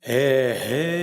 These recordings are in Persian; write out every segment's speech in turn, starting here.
Hey, hey,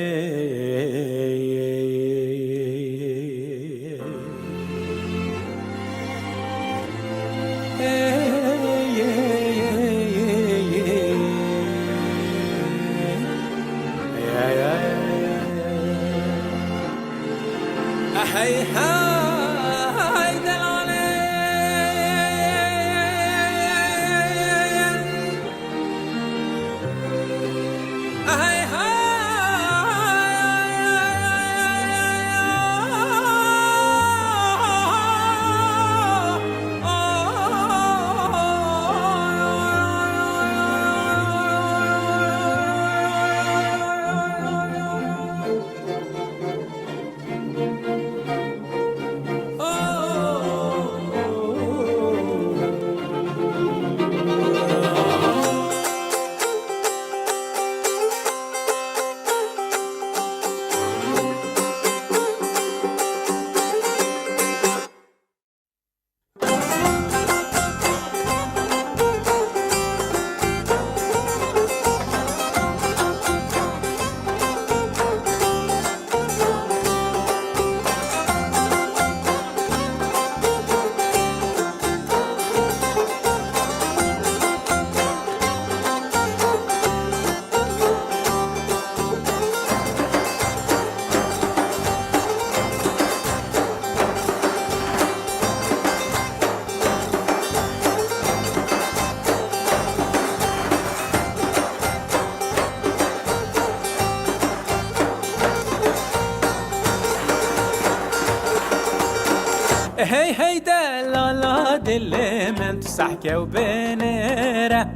هي هي دلالا دل من تسحكي وبنيره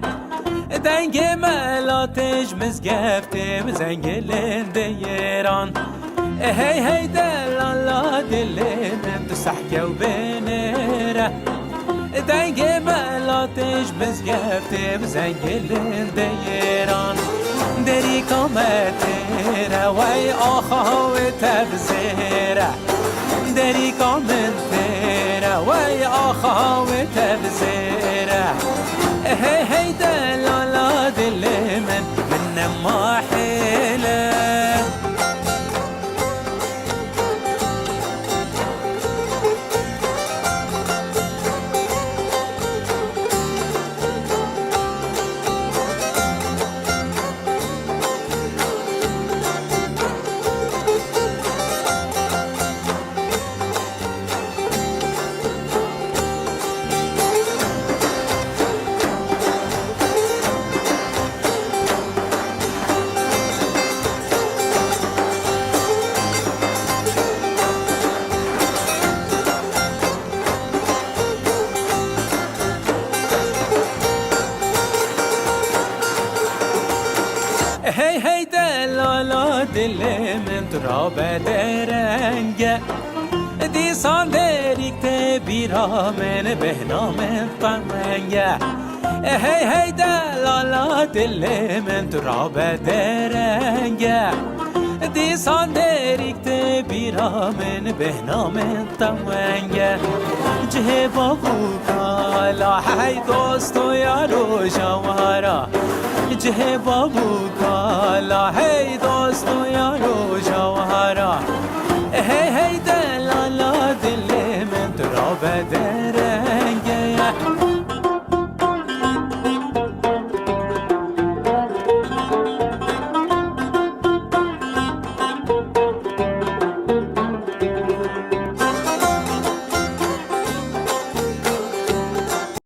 دنگ ملاتش مزگفته بزنگلن دیران هی هی دلالا دل من تسحكي وبنيره دنگ ملاتش مزگفته بزنگلن دیران دری کامتره وی آخا و تبزیره دری کامتره وی آخا و تبزیره هی هی دلالا دل من ما حیله هی هی دلالا دل من تراب درنگه دیسان دریکت بیرا من بهنا من طمنگه هی هی دلالا دل من تراب درنگه دیسان دریکت بیرا من بهنا من طمنگه جه بابو کالا هی دوستو یارو جوارا جه بابو کالا هی